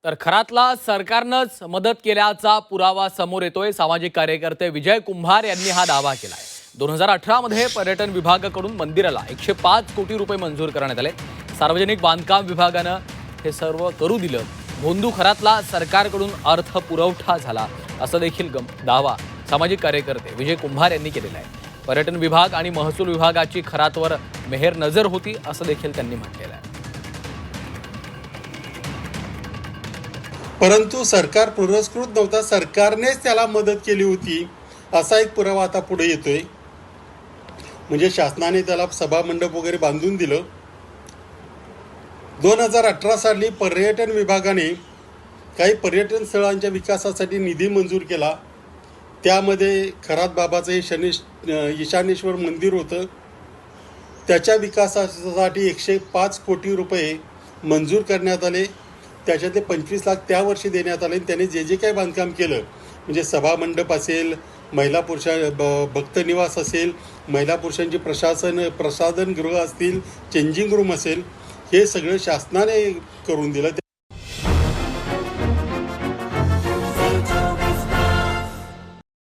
तर खरातला सरकारनंच मदत केल्याचा पुरावा समोर येतोय। सामाजिक कार्यकर्ते विजय कुंभार यांनी हा दावा केलाय। 2018 मध्ये पर्यटन विभागाकडून मंदिराला 105 कोटी रुपये मंजूर करण्यात आले। सार्वजनिक बांधकाम विभागानं हे सर्व करू दिलं। भोंदू खरातला सरकारकडून अर्थ पुरवठा झाला असं देखील दावा सामाजिक कार्यकर्ते विजय कुंभार यांनी केलेला आहे। पर्यटन विभाग आणि महसूल विभागाची खरातवर मेहर नजर होती असं देखील त्यांनी म्हटलेलं आहे। परंतु सरकार पुरस्कृत नव्हता, सरकारनेच त्याला मदत केली होती असा एक पुरावा आता पुढे येतोय। म्हणजे शासनाने त्याला सभामंडप वगैरे बांधून दिलं। 2018 साली पर्यटन विभागाने काही पर्यटन स्थळांच्या विकासासाठी निधी मंजूर केला। त्यामध्ये खरात बाबाचं हे ईशानेश्वर मंदिर होतं। त्याच्या विकासासाठी 105 कोटी रुपये मंजूर करण्यात आले। त्याच्यातले 25 लाख त्या वर्षी देण्यात आले। त्याने जे काही बांधकाम केलं, म्हणजे सभामंडप असेल, महिला पुरुष भक्तनिवास असेल, महिला पुरुषांची प्रसाधनगृह असतील, चेंजिंग रूम असेल, हे सगळं शासनाने करून दिलं।